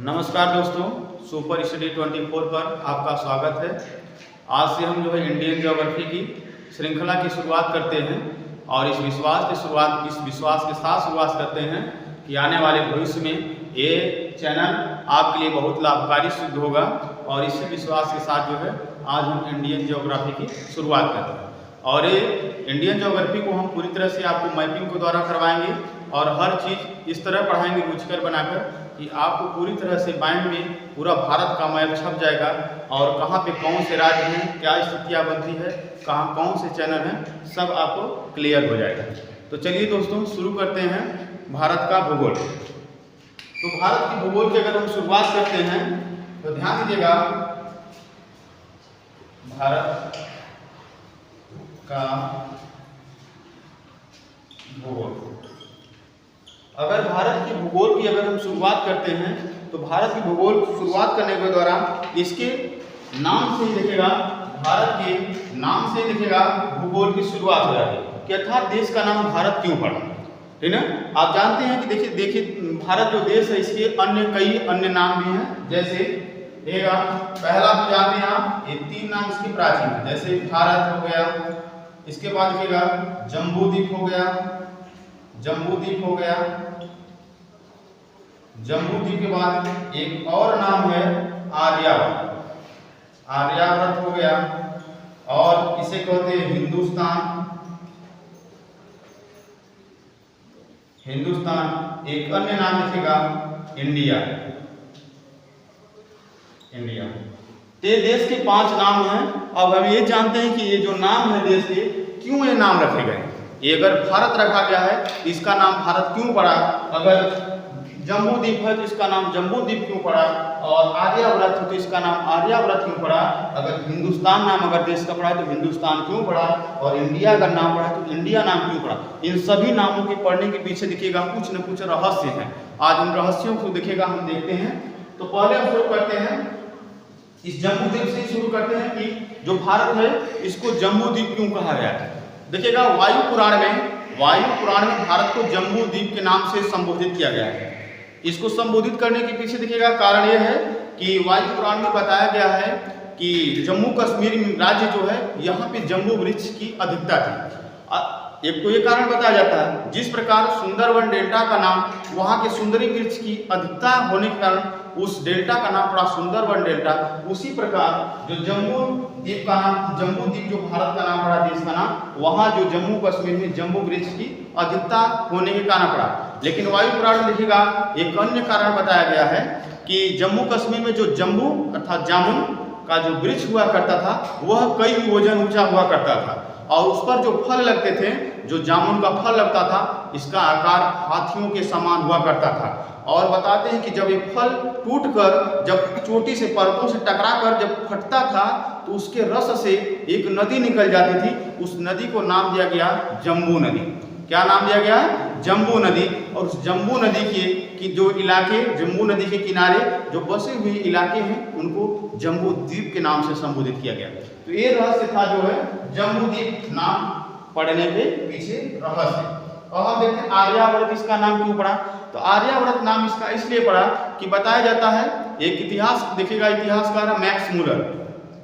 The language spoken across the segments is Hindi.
नमस्कार दोस्तों, सुपर स्टडी 24 पर आपका स्वागत है। आज से हम इंडियन ज्योग्राफी की श्रृंखला की शुरुआत करते हैं और इस विश्वास के साथ शुरुआत करते हैं कि आने वाले भविष्य में ये चैनल आपके लिए बहुत लाभकारी सिद्ध होगा। और इसी विश्वास के साथ आज हम इंडियन ज्योग्राफी की शुरुआत करते हैं। और ये इंडियन ज्योग्राफी को हम पूरी तरह से आपको मैपिंग के द्वारा करवाएंगे और हर चीज़ इस तरह पढ़ाएंगे रुचिकर बनाकर कि आपको पूरी तरह से माइंड में पूरा भारत का मैप छप जाएगा और कहाँ पे कौन से राज्य हैं, क्या स्थितियाँ बनती है, कहाँ कौन से चैनल हैं, सब आपको क्लियर हो जाएगा। तो चलिए दोस्तों शुरू करते हैं भारत का भूगोल। तो भारत की भूगोल की अगर हम शुरुआत करते हैं तो ध्यान दीजिएगा, भारत का भूगोल। अगर भारत की भूगोल की अगर हम शुरुआत करते हैं तो भारत की भूगोल शुरुआत करने के दौरान इसके नाम से ही दिखेगा, भारत के नाम से ही दिखेगा भूगोल की शुरुआत हो जाती है कि अर्थात देश का नाम भारत क्यों पड़ा, ठीक ना। आप जानते हैं कि देखिए भारत जो देश है इसके कई अन्य नाम भी हैं। जैसे देखिएगा, पहला तो जानते हैं आप, ये 3 नाम इसके प्राचीन है। जैसे भारत हो गया, इसके बाद देखिएगा जम्बूद्वीप हो गया, जम्बूद्वीप हो गया, जम्बूद्वीप के बाद एक और नाम है आर्यावर्त, आर्यावर्त हो गया। और इसे कहते हैं हिंदुस्तान, हिंदुस्तान। एक अन्य नाम लिखेगा इंडिया, इंडिया। ये देश के 5 नाम हैं। अब हम ये जानते हैं कि ये जो नाम है देश के, क्यों ये नाम रखे गए। ये अगर भारत रखा गया है इसका नाम भारत क्यों पड़ा, अगर जम्बूद्वीप है तो इसका नाम जम्बूद्वीप क्यों पड़ा, और आर्यावर्त है तो इसका नाम आर्यावर्त क्यों पड़ा, अगर हिंदुस्तान नाम अगर देश का पड़ा है तो हिंदुस्तान क्यों पड़ा, और इंडिया अगर नाम पड़ा है तो इंडिया नाम क्यों पड़ा। इन सभी नामों के पढ़ने के पीछे देखिएगा कुछ न कुछ रहस्य है। आज उन रहस्यों को देखिएगा हम देखते हैं। तो पहले हम शुरू करते हैं इस जम्बूद्वीप से शुरू करते हैं कि जो भारत है इसको जम्बूद्वीप क्यों कहा गया है। देखिएगा वायु पुराण में भारत को जम्बूद्वीप के नाम से संबोधित किया गया है। इसको संबोधित करने के पीछे देखिएगा कारण यह है कि वायु पुराण में बताया गया है कि जम्मू कश्मीर राज्य जो है यहाँ पे जम्बू वृक्ष की अधिकता थी। एक तो ये कारण बताया जाता है, जिस प्रकार सुंदरवन डेल्टा का नाम वहाँ के सुंदरी वृक्ष की अधिकता होने के कारण उस डेल्टा का नाम पड़ा सुंदरवन डेल्टा, उसी प्रकार जो जम्बूद्वीप का नाम, जम्बूद्वीप जो भारत का नाम पड़ा, देश का नाम, वहाँ जो जम्मू कश्मीर में जम्बू वृक्ष की अधिकता होने के कारण पड़ा। लेकिन वायु पुराण में देखिएगा एक अन्य कारण बताया गया है कि जम्मू कश्मीर में जो जम्बू अर्थात जामुन का जो वृक्ष हुआ करता था वह कई योजन ऊंचा हुआ करता था, और उस पर जो फल लगते थे, जो जामुन का फल लगता था, इसका आकार हाथियों के समान हुआ करता था। और बताते हैं कि जब ये फल टूटकर जब चोटी से परतों से टकराकर जब फटता था तो उसके रस से एक नदी निकल जाती थी। उस नदी को नाम दिया गया जम्बू नदी। क्या नाम दिया गया? जम्बू नदी। और उस जम्बू नदी की जो इलाके, जम्बू नदी के किनारे जो बसे हुए इलाके हैं उनको जम्बूद्वीप के नाम से संबोधित किया गया। तो ये रहस्य था जो है जम्बूद्वीप नाम पड़ने के पीछे रहस्य। और हम देखते हैं आर्यावर्त इसका नाम क्यों पड़ा। तो आर्यावर्त नाम इसका इसलिए पड़ा कि बताया जाता है, एक इतिहास देखिएगा, इतिहासकार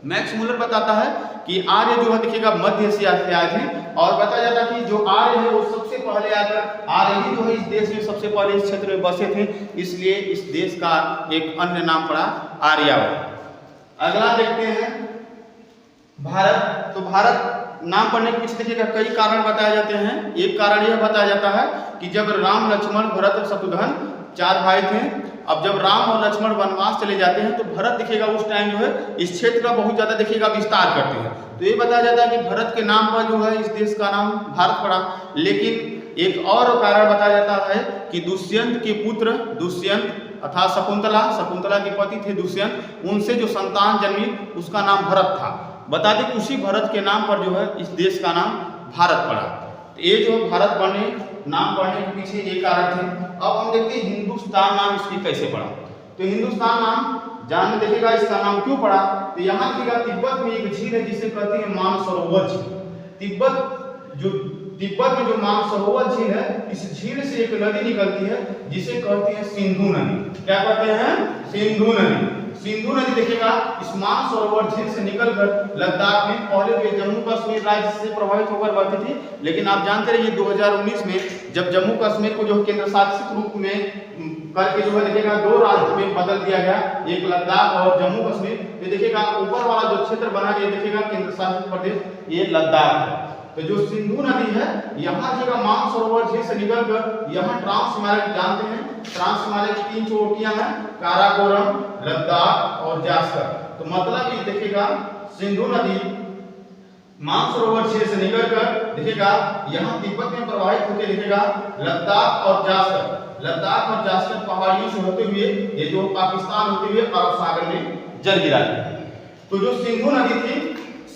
मैक्स मूलर बताता है कि आर्य जो है देखिएगा मध्य एशिया से आए थे, और बताया जाता है कि जो आर्य है वो सबसे पहले आकर आर्य ही जो है इस देश में सबसे पहले इस क्षेत्र में बसे थे, इसलिए इस देश का एक अन्य नाम पड़ा आर्यावर्त। अगला देखते हैं भारत। तो भारत नाम पढ़ने के पीछे देखिएगा कई कारण बताए जाते हैं। एक कारण यह बताया जाता है कि जब राम लक्ष्मण भरत शत्रुघ्न 4 भाई थे, अब जब राम और लक्ष्मण वनवास चले जाते हैं तो भरत देखिएगा उस टाइम जो है इस क्षेत्र का बहुत ज़्यादा देखिएगा विस्तार करते हैं। तो ये बताया जाता है कि भरत के नाम पर जो है इस देश का नाम भारत पड़ा। लेकिन एक और कारण बताया जाता है कि दुष्यंत के पुत्र दुष्यंत अर्थात शकुंतला के पति थे दुष्यंत, उनसे जो संतान जन्मी उसका नाम भरत था। बता दें कि उसी भरत के नाम पर जो है इस देश का नाम भारत पड़ा। तो ये जो भारत नाम पढ़ने के पीछे ये कारण थे। अब हम देखते हैं हिंदुस्तान नाम इसकी कैसे पड़ा। तो हिंदुस्तान नाम जानने देखिएगा इसका नाम क्यों पड़ा। तो यहाँ देखिएगा तिब्बत में एक झील है जिसे कहते हैं मानसरोवर झील। तिब्बत जो तिब्बत में जो मानसरोवर झील है, इस झील से एक नदी निकलती है जिसे कहते हैं सिंधु नदी। क्या कहते हैं? सिंधु नदी। सिंधु नदी देखिएगा इस मानसरोवर झील से निकलकर लद्दाख में पहले तो जम्मू कश्मीर राज्य से प्रभावित होकर बहती थी, लेकिन आप जानते रहिए 2019 में जब जम्मू कश्मीर को जो केंद्र शासित रूप में करके जो है देखिएगा 2 राज्य में बदल दिया गया, एक लद्दाख और जम्मू कश्मीर। ये देखिएगा ऊपर वाला जो क्षेत्र बना ये देखिएगा केंद्र शासित प्रदेश ये लद्दाख है। तो जो सिंधु नदी है यहाँ जगह मानसरोवर झील से निकलकर यहाँ ट्रांस हिमालय जानते हैं, ट्रांस हिमालय की 3 चोटियां हैं, काराकोरम, लद्दाख और जास्कर। तो मतलब ये देखिएगा सिंधु नदी मानसरोवर झील से निकलकर देखिएगा यहाँ तिब्बत में प्रवाहित होकर देखिएगा लद्दाख और जास्कर पहाड़ियों से होते हुए ये जो पाकिस्तान होते हुए अरब सागर में जल गिराती है। तो जो सिंधु नदी थी,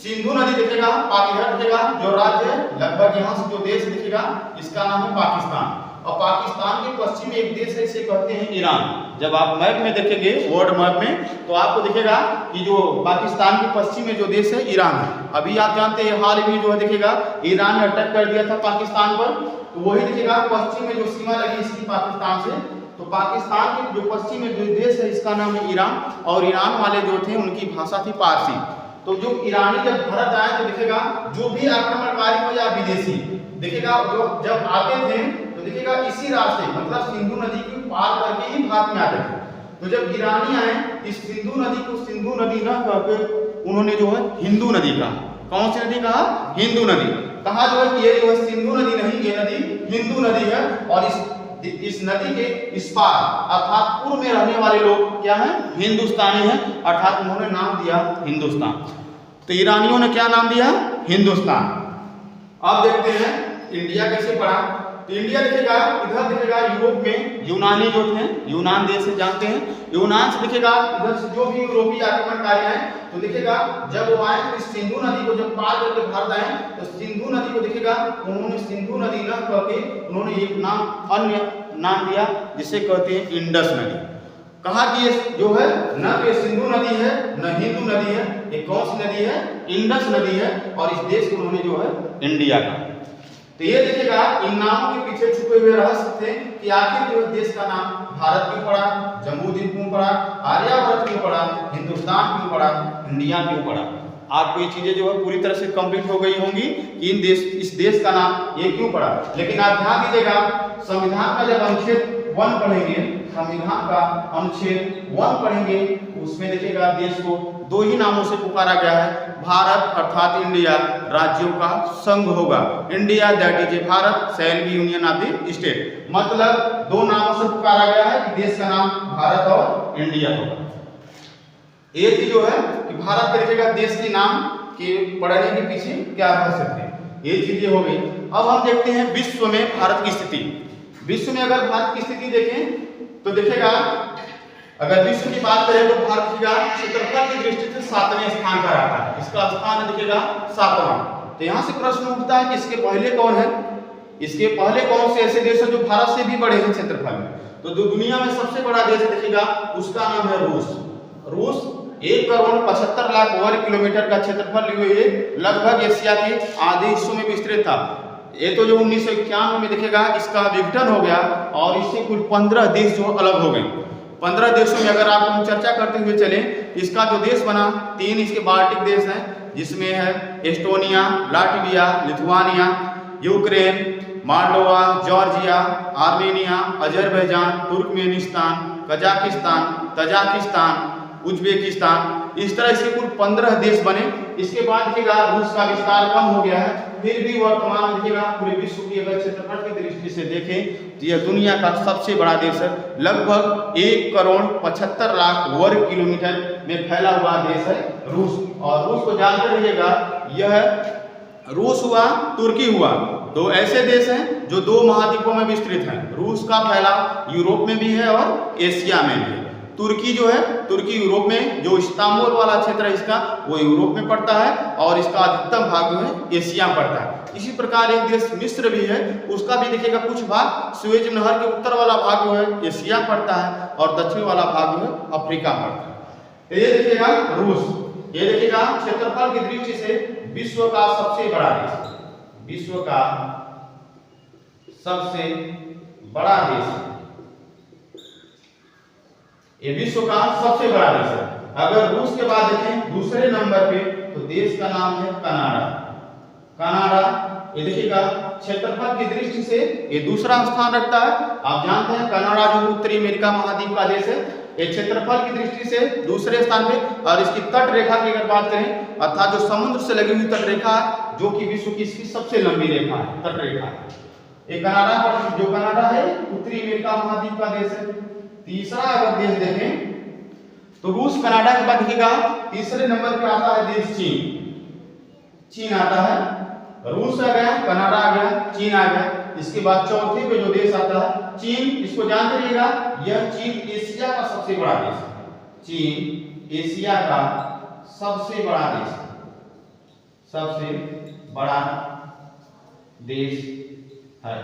सिंधु नदी देखिएगा पाकिस्तान देखिएगा जो राज्य है लगभग यहाँ से जो देश देखिएगा इसका नाम है पाकिस्तान, और पाकिस्तान के पश्चिम में एक देश है इसे कहते हैं ईरान। जब आप मैप में देखेंगे वर्ल्ड मैप में तो आपको दिखेगा कि जो पाकिस्तान के पश्चिम में जो देश है ईरान है। अभी आप जानते हैं हाल ही जो है देखिएगा ईरान ने अटैक कर दिया था पाकिस्तान पर, तो वही देखिएगा पश्चिम में जो सीमा लगी इसकी पाकिस्तान से, तो पाकिस्तान के जो पश्चिम में जो देश है इसका नाम है ईरान, और ईरान वाले जो थे उनकी भाषा थी पारसी। तो जो ईरानी जब भारत आए तो देखिएगा जो भी आक्रमणकारी हो या विदेशी देखिएगा जो जब आते थे तो देखिएगा इसी रास्ते मतलब सिंधु नदी को पार करके ही भारत में आते थे। तो जब ईरानी आए इस सिंधु नदी को सिंधु नदी न कहकर उन्होंने जो है हिंदू नदी कहा। कौन सी नदी कहा? हिंदू नदी कहा। जो है कि ये जो है सिंधु नदी नहीं, ये नदी हिंदू नदी है, और इस नदी के इस पार अर्थात पूर्व में रहने वाले लोग क्या हैं? हिंदुस्तानी हैं, अर्थात उन्होंने नाम दिया हिंदुस्तान। तो ईरानियों ने क्या नाम दिया? हिंदुस्तान। अब देखते हैं इंडिया कैसे पड़ा। तो इंडिया देखिएगा इधर देखिएगा यूरोप में यूनानी जो थे, यूनान देश से जानते हैं, यूनान से देखिएगा इधर से जो भी यूरोपीय आक्रमणकारी आए तो देखिएगा जब वो आए तो इस सिंधु नदी को जब पार करके भारत आए तो सिंधु नदी को देखिएगा उन्होंने सिंधु नदी न कहके उन्होंने एक नाम अन्य नाम दिया जिसे कहते हैं इंडस नदी। कहा कि ये जो है न तो सिंधु नदी है न हिंदू नदी है, ये कौन सी नदी है? इंडस नदी है, और इस देश को उन्होंने जो है इंडिया का। तो ये देखिएगा इन नामों के पीछे छुपे हुए रहस्य थे कि आखिर जो देश का नाम भारत क्यों पड़ा, जम्मूद्वीप क्यों पड़ा, आर्यावर्त क्यों पड़ा, हिंदुस्तान क्यों पड़ा, इंडिया क्यों पड़ा। आपको ये चीजें जो है पूरी तरह से कंप्लीट हो गई होंगी कि इस देश का नाम ये क्यों पड़ा। लेकिन आप ध्यान दीजिएगा संविधान का जब अनुच्छेद 1 पढ़ेंगे, संविधान का अनुच्छेद 1 पढ़ेंगे उसमें देखिएगा देश को 2 ही नामों से पुकारा गया है। भारत अर्थात इंडिया राज्यों का संघ होगा, India that is a Bharat shall be union of the state. मतलब 2 नामों से पुकारा गया है कि देश का नाम भारत और इंडिया होगा। ये चीज जो है कि भारत देखिएगा देश के नाम के पढ़ने के पीछे क्या रहस्य थे, ये चीजें हो गई। अब हम देखते हैं विश्व में भारत की स्थिति। विश्व में अगर भारत की स्थिति देखें तो देखिएगा अगर विश्व की बात करें तो भारत का क्षेत्रफल की दृष्टि से 7वें स्थान पर आता है, इसका स्थान देखिएगा 7वां। तो यहाँ से प्रश्न उठता है कि इसके पहले कौन है, इसके पहले कौन से ऐसे देश है जो भारत से भी बड़े हैं क्षेत्रफल में। तो जो दुनिया में सबसे बड़ा देश देखिएगा उसका नाम है रूस। रूस 1,75,00,000 वर्ग किलोमीटर का क्षेत्रफल लिए हुए लगभग एशिया के आधे हिस्सों में विस्तृत था। ये तो जो 1991 में देखिएगा इसका विघटन हो गया और इससे कुल 15 देश जो अलग हो गए। 15 देशों में अगर आप हम चर्चा करते हुए चलें, इसका जो देश बना 3 इसके बाल्टिक देश हैं जिसमें है Estonia, Latvia, Lithuania, Ukraine, Moldova, Georgia, Armenia, Azerbaijan, Turkmenistan, Kazakhstan, Tajikistan, Uzbekistan. इस तरह से कुल 15 देश बने। इसके बाद देखिएगा रूस का विस्तार कम हो गया है, फिर भी वर्तमान देखिएगा पूरे विश्व की अगर क्षेत्रफल की दृष्टि से देखें तो यह दुनिया का सबसे बड़ा देश है। लगभग 1,75,00,000 वर्ग किलोमीटर में फैला हुआ देश है रूस। और रूस को जानते रहिएगा, यह रूस हुआ, तुर्की हुआ, 2 ऐसे देश हैं जो 2 महाद्वीपों में विस्तृत हैं। रूस का फैलाव यूरोप में भी है और एशिया में भी है। तुर्की जो है, तुर्की यूरोप में, जो इस्तांबुल वाला क्षेत्र है इसका वो यूरोप में पड़ता है और इसका अधिकतम भाग जो है एशिया में पड़ता है। इसी प्रकार एक देश मिस्र भी है, उसका भी देखिएगा कुछ भाग स्वेज नहर के उत्तर वाला भाग जो है एशिया पड़ता है और दक्षिण वाला भाग जो है अफ्रीका पड़ता है। ये देखिएगा रूस, ये देखिएगा क्षेत्रफल की दृष्टि से विश्व का सबसे बड़ा देश, विश्व का सबसे बड़ा देश है। ये विश्व का सबसे बड़ा देश है। अगर रूस के बाद देखें दूसरे नंबर पे तो देश का नाम है कनाडा। कनाडा ये देखिएगा क्षेत्रफल की दृष्टि से ये दूसरा स्थान रखता है। आप जानते हैं कनाडा जो उत्तरी अमेरिका महाद्वीप का देश है, ये क्षेत्रफल की दृष्टि से दूसरे स्थान पे, और इसकी तट रेखा की अगर बात करें अर्थात जो समुद्र से लगी हुई तट रेखा है जो कि विश्व की इसकी सबसे लंबी रेखा है, तट रेखा है। ये कनाडा पर जो कनाडा है उत्तरी अमेरिका महाद्वीप का देश है। तीसरा अगर देश देखें तो रूस कनाडा के बाद देखिएगा तीसरे नंबर पे आता है देश चीन। चीन आता है, रूस आ गया, कनाडा आ गया, चीन आ गया। इसके बाद चौथे पे जो देश आता है चीन, इसको जानते रहिएगा यह चीन एशिया का सबसे बड़ा देश है। चीन एशिया का सबसे बड़ा देश है, सबसे बड़ा देश है।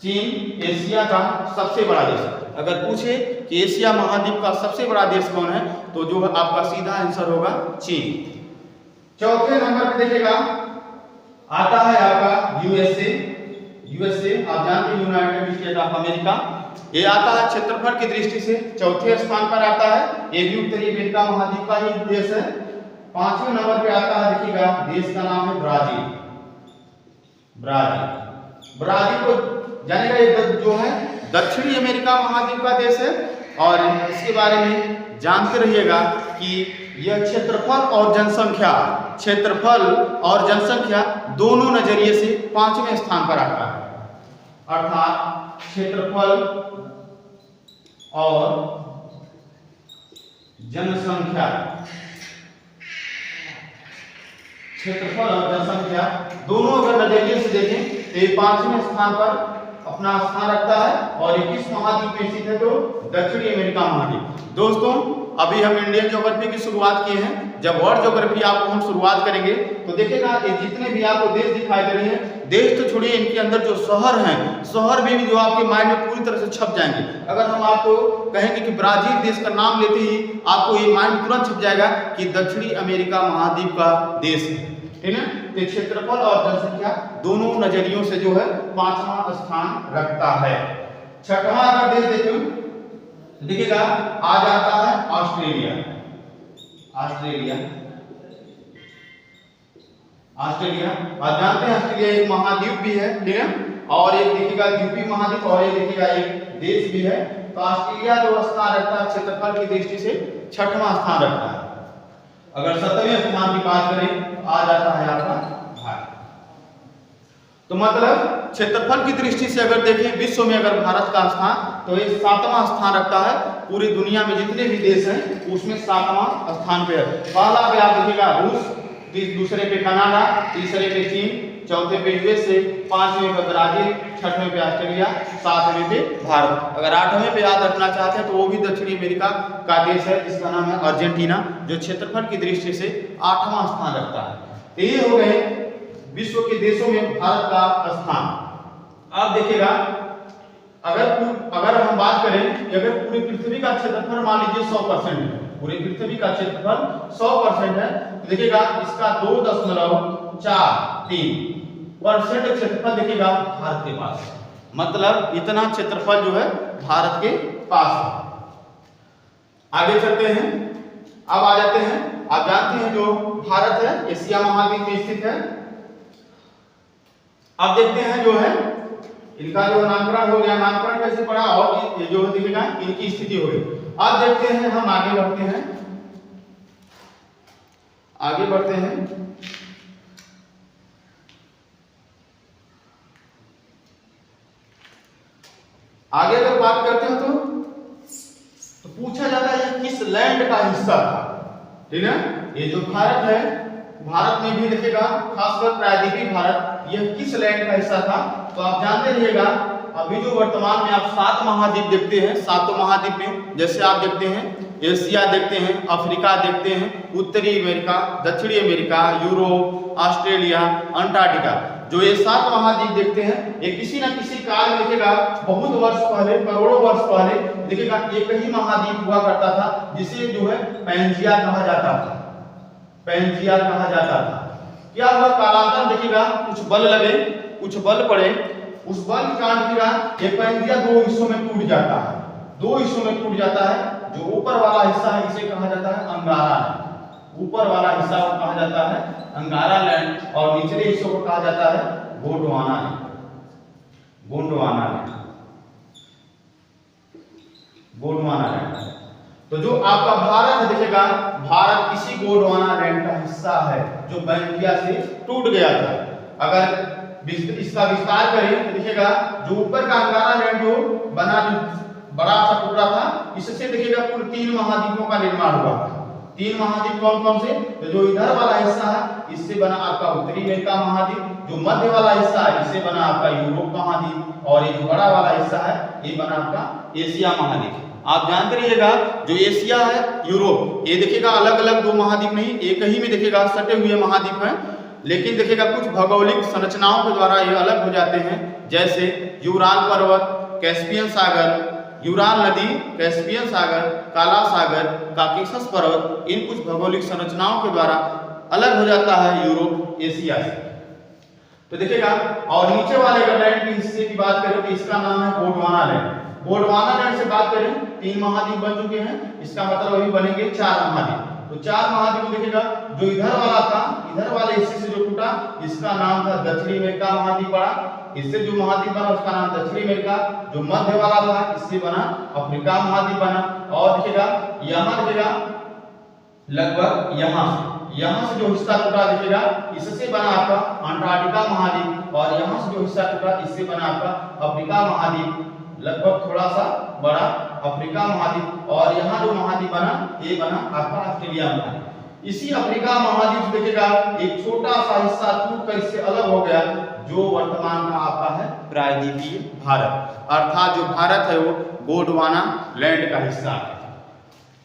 चीन एशिया का सबसे बड़ा देश है। अगर पूछे कि एशिया महाद्वीप का सबसे बड़ा देश कौन है तो जो आपका सीधा आंसर होगा चीन। चौथे नंबर पे देखिएगा आता है आपका यूएसए। यूएसए आप जानते हैं यूनाइटेड स्टेट ऑफ अमेरिका। ये आता है क्षेत्रफल की दृष्टि से चौथे स्थान पर आता है। ये भी उत्तरी अमेरिका महाद्वीप का ही देश है। पांचवें नंबर पे आता है देखिएगा देश का नाम है ब्राजील। ब्राजील, ब्राजील को जानेगा ये जो है दक्षिणी अमेरिका महाद्वीप का देश है। और इसके बारे में जानते रहिएगा कि यह क्षेत्रफल और जनसंख्या, क्षेत्रफल और जनसंख्या दोनों नजरिए से पांचवें स्थान पर आता है। अर्थात क्षेत्रफल और जनसंख्या, क्षेत्रफल और जनसंख्या दोनों अगर नजरिए से देखें तो ये पांचवें स्थान पर अपना स्थान रखता है। और ये किस महाद्वीप में स्थित है तो दक्षिणी अमेरिका महाद्वीप। दोस्तों अभी हम इंडियन ज्योग्राफी की शुरुआत किए हैं। जब वर्ल्ड ज्योग्राफी आपको हम शुरुआत करेंगे तो देखिएगा ये जितने भी आपको देश दिखाई दे रहे हैं, देश तो छोड़िए इनके अंदर जो शहर हैं, शहर भी जो आपके माइंड में पूरी तरह से छप जाएंगे। अगर हम आपको कहेंगे कि ब्राजील देश का नाम लेते ही आपको ये माइंड तुरंत छप जाएगा कि दक्षिणी अमेरिका महाद्वीप का देश है, ठीक है। तो क्षेत्रफल और जनसंख्या दोनों नजरियों से जो है पांचवा स्थान रखता है। छठवां अगर देश देखें देखिएगा आ जाता है ऑस्ट्रेलिया। ऑस्ट्रेलिया, ऑस्ट्रेलिया आप जानते हैं ऑस्ट्रेलिया एक महाद्वीप भी है, ठीक है। और एक देखिएगा द्वीपीय महाद्वीप और एक देखिएगा एक देश भी है। तो ऑस्ट्रेलिया जो स्थान रखता है क्षेत्रफल की दृष्टि से छठवां स्थान रखता है। अगर 7वें स्थान की बात करें आ जाता है आपका भारत। तो मतलब क्षेत्रफल की दृष्टि से अगर देखें विश्व में अगर भारत का स्थान तो ये 7वां स्थान रखता है। पूरी दुनिया में जितने भी देश हैं उसमें 7वां स्थान पे है। पहला पे आप देखिएगा रूस, दूसरे पे कनाडा, तीसरे पे चीन, चौथे पे यूएसए, पांचवें पे ब्राजील, छठवें पे ऑस्ट्रेलिया, सातवें पे भारत। अगर आठवें पे याद रखना चाहते हैं तो वो भी दक्षिणी अमेरिका का देश है जिसका नाम है अर्जेंटीना, जो क्षेत्रफल की दृष्टि से 8वां स्थान रखता है। ये हो गए विश्व के देशों में भारत का स्थान। अब देखिएगा अगर हम बात करें कि अगर पूरी पृथ्वी का क्षेत्रफल मान लीजिए 100% है, पूरी पृथ्वी का क्षेत्रफल 100% है तो देखिएगा इसका 2.43% क्षेत्रफल देखिएगा भारत के पास है। मतलब इतना क्षेत्रफल जो है भारत के पास है। आगे चलते हैं, अब आ जाते हैं, आप जानते हैं जो भारत है एशिया महाद्वीप में स्थित है। अब देखते हैं जो है इनका जो नामकरण हो गया, नामकरण कैसे पड़ा और ये जो देखिएगा इनकी स्थिति हो गई। अब देखते हैं, हम आगे बढ़ते हैं, आगे बढ़ते हैं। आगे अगर बात करते हैं तो पूछा जाता है ये किस लैंड का हिस्सा था, ठीक है। ये जो भारत है, भारत में भी देखिएगा खासकर प्रायद्वीपीय भारत, यह किस लैंड का हिस्सा था तो आप जानते रहिएगा। अभी जो वर्तमान में आप 7 महाद्वीप देखते हैं, 7 महाद्वीप में जैसे आप देखते हैं एशिया देखते हैं, अफ्रीका देखते हैं, उत्तरी अमेरिका, दक्षिणी अमेरिका, यूरोप, ऑस्ट्रेलिया, अंटार्कटिका, जो ये 7 महाद्वीप देखते हैं ये किसी न किसी काल में देखिएगा बहुत वर्ष पहले, करोड़ों वर्ष पहले देखिएगा एक ही महाद्वीप हुआ करता था जिसे जो है पैंजिया कहा जाता था, पैंजिया कहा जाता था। क्या हुआ कालांतर देखिएगा कुछ बल लगे, कुछ बल पड़े उस बल के कारण देखिएगा ये पेंजिया दो हिस्सों में टूट जाता है, दो हिस्सों में टूट जाता है। जो ऊपर वाला हिस्सा है इसे कहा जाता है अंगारा लैंड, ऊपर वाला हिस्सा को कहा जाता है अंगारा लैंड और निचले हिस्सों को कहा जाता है Gondwana land, Gondwana land, Gondwana land. तो जो आपका भारत है देखिएगा, भारत इसी गोंडवाना लैंड का हिस्सा है जो पेंजिया से टूट गया था। अगर इसका विस्तार करें तो देखिएगा जो ऊपर का अंगारा लैंड जो बना, बड़ा सा टुकड़ा था, इससे देखिएगा कुल 3 महाद्वीपों का निर्माण हुआ था। 3 महाद्वीप कौन कौन से? तो जो इधर वाला हिस्सा है इससे बना आपका उत्तरी अमेरिका महाद्वीप, जो मध्य वाला हिस्सा है इससे बना आपका यूरोप महाद्वीप और ये जो बड़ा वाला हिस्सा है ये बना आपका एशिया महाद्वीप। आप जानते रहिएगा जो एशिया है, यूरोप, ये देखिएगा अलग अलग 2 महाद्वीप नहीं, एक ही में देखिएगा सटे हुए महाद्वीप हैं, लेकिन देखिएगा कुछ भौगोलिक संरचनाओं के द्वारा ये अलग हो जाते हैं। जैसे यूराल पर्वत, कैस्पियन सागर, यूराल नदी, कैस्पियन सागर, काला सागर, काकेशस पर्वत, इन कुछ भौगोलिक संरचनाओं के द्वारा अलग हो जाता है यूरोप एशिया से। तो देखिएगा और नीचे वाले अगर लैंड के हिस्से की बात करें तो इसका नाम है गोंडवाना लैंड। गोंडवाना लैंड से बात करें 3 महाद्वीप बन चुके हैं, इसका मतलब अभी बनेंगे 4 महाद्वीप। तो 4 महाद्वीप देखिएगा जो इधर वाला था, इधर वाले हिस्से से जो टूटा इसका नाम था दक्षिणी अमेरिका महाद्वीप पड़ा, इससे जो महाद्वीप बना उसका नाम दक्षिणी अमेरिका, जो मध्य वाला था इससे बना अफ्रीका महाद्वीप बना। और देखिएगा यहाँ देखिएगा लगभग यहाँ से जो हिस्सा टूटा देखिएगा इससे बना आपका अंटार्कटिका महाद्वीप और यहाँ से जो हिस्सा टूटा इससे बना आपका अफ्रीका महाद्वीप, लगभग थोड़ा सा बड़ा अफ्रीका महाद्वीप। और यहाँ जो महाद्वीप बना ये बना आपका ऑस्ट्रेलिया महाद्वीप। इसी अफ्रीका महाद्वीप से देखिएगा एक छोटा सा हिस्सा टूट कर इससे अलग हो गया जो वर्तमान का आपका है प्रायद्वीपीय भारत, अर्थात जो भारत है वो गोंडवाना लैंड का हिस्सा है।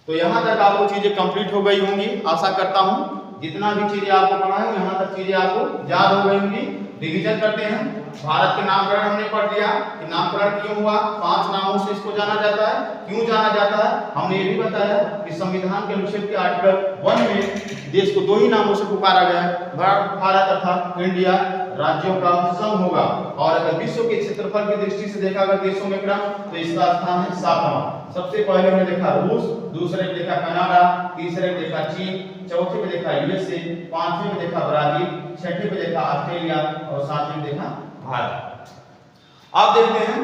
तो यहाँ तक आपको चीजें कंप्लीट हो गई होंगी, आशा करता हूँ जितना भी चीजें आपको पढ़ाए यहाँ तक चीजें आपको याद हो गई होंगी। रिवीजन करते हैं। भारत के नामकरण हमने पढ़ लिया कि नामकरण क्यों हुआ, 5 नामों से इसको जाना जाता है। क्यों जाना जाता है हमने ये भी बताया कि संविधान के अनुच्छेद के आर्टिकल 1 में देश को 2 ही नामों से पुकारा गया है, भारत तथा इंडिया राज्यों का संघ होगा। और अगर विश्व के क्षेत्रफल की दृष्टि से देखा अगर देशों में क्रम तो इसका स्थान है 7वां। सबसे पहले हमने देखा रूस, दूसरे में देखा कनाडा, तीसरे में देखा चीन, चौथे में देखा यूएसए, 5वें में देखा ब्राजील, 6ठे में देखा ऑस्ट्रेलिया और 7वें में देखा भारत। आप देखते हैं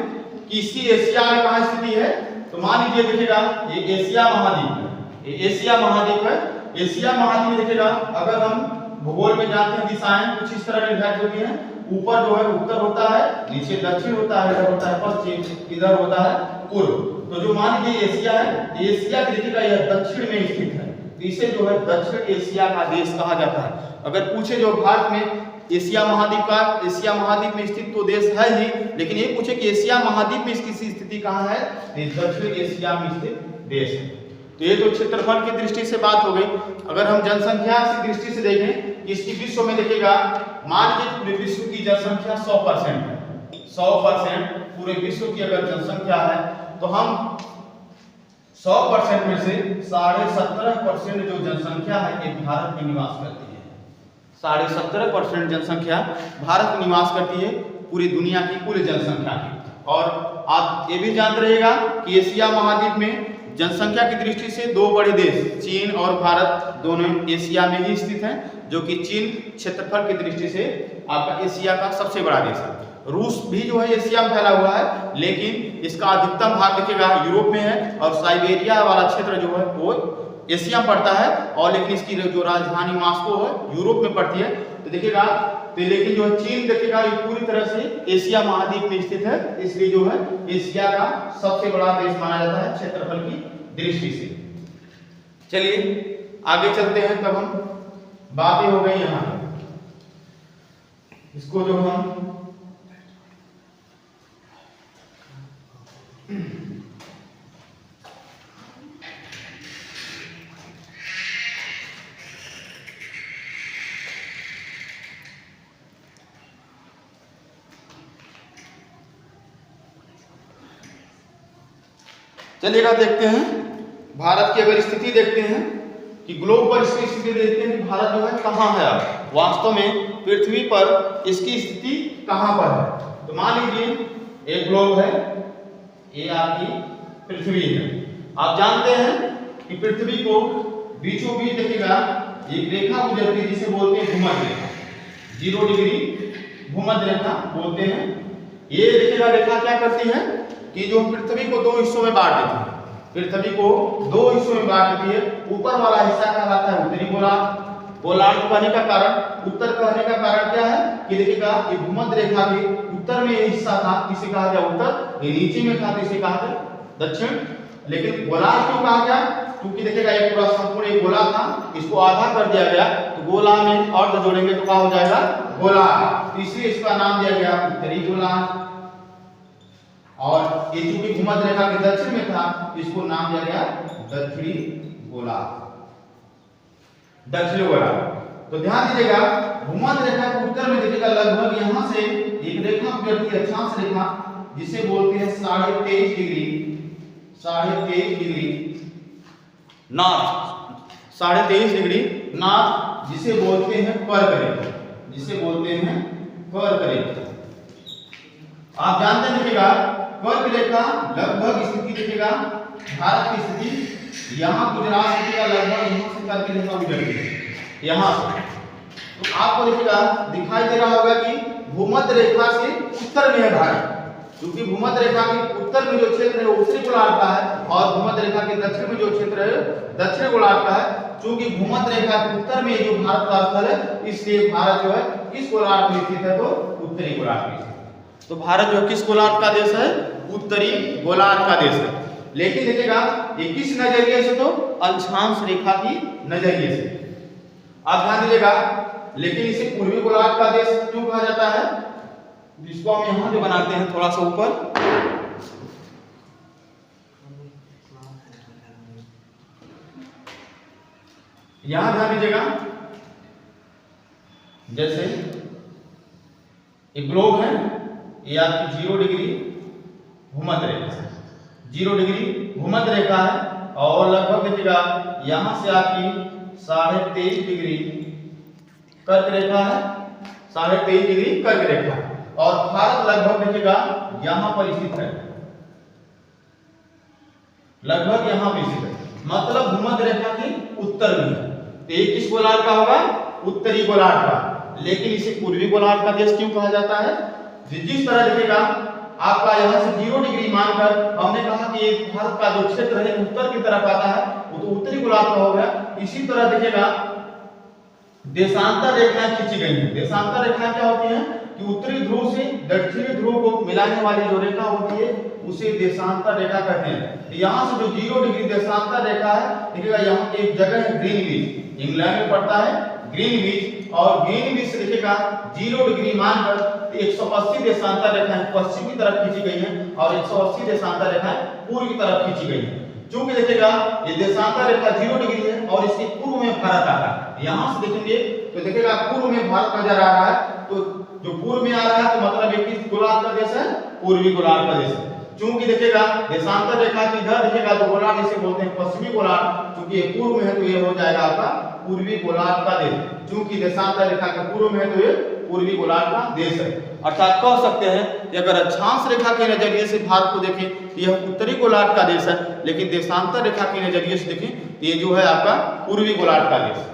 कि इसकी एशिया में कहां स्थिति है। तो मान लीजिए देखिएगा ये एशिया महाद्वीप है, ये एशिया महाद्वीप है। एशिया महाद्वीप में देखिएगा अगर हम भूगोल में जानते हैं दिशाएं कुछ इस तरह निर्धारित होती हैं। ऊपर जो है उत्तर होता है, नीचे दक्षिण होता है, इधर होता है पश्चिम, इधर होता है पूर्व। तो जो मान लीजिए एशिया है, एशिया की देखिएगा यह दक्षिण में स्थित है, इसे जो है दक्षिण एशिया का देश कहा जाता है। अगर पूछे जो भारत में एशिया महाद्वीप में स्थित तो देश है ही, लेकिन ये पूछे कि एशिया महाद्वीप में इसकी स्थिति कहाँ है, दक्षिण एशिया में स्थित देश है। तो ये तो क्षेत्रफल की दृष्टि से बात हो गई। अगर हम जनसंख्या की दृष्टि से देखें कि इसकी विश्व में देखिएगा, मान लीजिए पूरे विश्व की जनसंख्या 100% है, 100% पूरे विश्व की अगर जनसंख्या है तो हम 100% में से 17.5% जो जनसंख्या है ये भारत में निवास करती है। 17.5% जनसंख्या भारत में निवास करती है पूरी दुनिया की कुल जनसंख्या की। और आप ये भी जानते रहिएगा कि एशिया महाद्वीप में जनसंख्या की दृष्टि से 2 बड़े देश चीन और भारत दोनों एशिया में ही स्थित हैं, जो कि चीन क्षेत्रफल की दृष्टि से आपका एशिया का सबसे बड़ा देश है। रूस भी जो है एशिया में फैला हुआ है, लेकिन इसका अधिकतम भाग देखिएगा यूरोप में है और साइबेरिया वाला क्षेत्र जो है वो एशिया में पड़ता है। और लेकिन इसकी जो राजधानी मॉस्को है यूरोप में पड़ती है। तो देखिएगा तो लेकिन जो चीन देखिएगा ये पूरी तरह से एशिया महाद्वीप में स्थित है, इसलिए जो है एशिया का सबसे बड़ा देश माना जाता है क्षेत्रफल की दृष्टि से। चलिए आगे चलते हैं। तब हम बातें हो गई यहाँ, इसको जो हम चलिएगा देखते हैं भारत की अगर स्थिति देखते हैं कि ग्लोब पर इसकी स्थिति देखते हैं कि भारत जो है कहाँ है, अब वास्तव में पृथ्वी पर इसकी स्थिति कहाँ पर है। तो मान लीजिए एक ग्लोब है, ये आपकी पृथ्वी है। आप जानते हैं कि पृथ्वी को बीचों बीच देखिएगा एक रेखा गुजरती है जिसे बोलते हैं भूमध्य रेखा, 0 डिग्री भूमध्य रेखा बोलते हैं। ये देखिएगा रेखा क्या करती है कि जो पृथ्वी को 2 हिस्सों में बांट देती है, पृथ्वी को 2 हिस्सों में बांट देती है। ऊपर वाला हिस्सा कहलाता है उत्तरी गोलार्ध। गोलार्ध कहने का कारण, उत्तर कहने का कारण क्या है कि देखिएगा ये भूमध्य रेखा के उत्तर में ये हिस्सा था, इसे कहा गया उत्तर, ये नीचे में था तो इसे कहा गया दक्षिण। लेकिन गोलार्ध क्यों कहा गया? क्योंकि देखिएगा एक पूरा संपूर्ण एक गोला था, इसको आधा कर दिया गया तो गोला में अर्ध जोड़ेंगे तो क्या हो जाएगा? गोलार्ध। इसलिए इसका नाम दिया गया उत्तरी गोलार्ध। और ये चूंकि भूमध्य रेखा के दक्षिण में था, इसको नाम दिया गया दक्षिणी गोलार्ध, दक्षिणी गोलार्ध। तो ध्यान दीजिएगा भूमध्य रेखा के उत्तर में देखिएगा लगभग यहां से एक रेखा गुजरती है, अक्षांश रेखा, जिसे बोलते हैं 23.5 degree, 23.5 degree north, 23.5 degree north, जिसे बोलते हैं कर्क रेखा, जिसे बोलते हैं कर्क रेखा। आप जानते हैं देखिएगा कर्क रेखा लगभग स्थिति देखिएगा भारत की स्थिति यहाँ गुजरात देखिएगा लगभग यहाँ से कर्क रेखा गुजरती है यहाँ से। तो आपको देखिएगा दिखाई दे रहा होगा कि भूमध्य रेखा से उत्तर में है भारत, क्योंकि भूमध्य रेखा के उत्तर में जो क्षेत्र है वो उत्तरी गोलार्ध का है और भूमध्य रेखा के दक्षिण में जो क्षेत्र है दक्षिण गोलार्ध का है। क्योंकि भूमध्य रेखा के उत्तर में जो भारत का स्थल है, इसलिए भारत जो है किस गोलार्ध में स्थित है? तो उत्तरी गोलार्ध में स्थित। तो भारत जो किस गोलार्ध का देश है? उत्तरी गोलार्ध का देश है। लेकिन देखिएगा ये किस नजरिए से? तो अक्षांश रेखा की नजरिए से। आप ध्यान दीजिएगा, लेकिन इसे पूर्वी गोलार्ध का देश क्यों कहा जाता है? जिसको हम यहां जो बनाते हैं थोड़ा सा ऊपर, यहां ध्यान दीजिएगा, जैसे एक ग्लोब है, ये आपकी 0 डिग्री भूमध्य रेखा है, 0 डिग्री भूमध्य रेखा है और लगभग देखिएगा यहां से आपकी 23.5 डिग्री कर्क रेखा है, 23.5 डिग्री कर्क रेखा, और भारत लगभग देखिएगा यहां पर स्थित है, लगभग यहां पर स्थित है, मतलब भूमध्य रेखा के उत्तर में है। तो ये किस गोलार्ध का होगा? उत्तरी गोलार्ध का। लेकिन इसे पूर्वी गोलार्ध का देश क्यों कहा जाता है? जिस तरह देखिएगा आपका यहाँ से 0 डिग्री मानकर हमने कहा कि ये भारत का जो क्षेत्र है उत्तर की तरफ आता है, वो तो उत्तरी गोलार्ध का हो गया। इसी तरह देखिएगा देशांतर रेखाएं खींची गई हैं। देशांतर रेखाएं क्या होती हैं कि उत्तरी ध्रुव से दक्षिणी ध्रुव को मिलाने वाली जो रेखा होती है उसे देशांतर रेखा कहते हैं। यहाँ से जो 0 डिग्री देशांतर रेखा है, देखिएगा यहाँ एक जगह है ग्रीनविच, इंग्लैंड में पड़ता है ग्रीनविच, और ग्रीनविच से देखिएगा 0 डिग्री मानकर 180 देशांतर रेखाएं पश्चिम की तरफ खींची गई हैं और 180 देशांतर रेखाएं पूर्व की तरफ खींची गई हैं। क्योंकि देखिएगा ये देशांतर रेखा 0 डिग्री है और इसके पूर्व में भारत आ रहा है। यहाँ से देखेंगे तो देखिएगा पूर्व में भारत नजर आ रहा है, तो जो पूर्व में आ रहा है तो मतलब ये किस गोलार्ध का देश है? पूर्वी गोलार्ध का देश है। क्योंकि देखिएगा देशांतर रेखा की इधर देखिएगा जो गोलार्ध इसे बोलते हैं पश्चिमी गोलार्ध, क्योंकि ये पूर्व में है तो ये हो जाएगा आपका पूर्वी गोलार्ध का देश। क्योंकि देशांतर रेखा के पूर्व में है तो ये पूर्वी गोलार्ध का देश है। अर्थात कह सकते हैं कि अगर अक्षांश रेखा के नजरिए से भारत को देखें तो यह उत्तरी गोलार्ध का देश है, लेकिन देशांतर रेखा के नजरिए से देखें तो ये जो है आपका पूर्वी गोलार्ध का देश।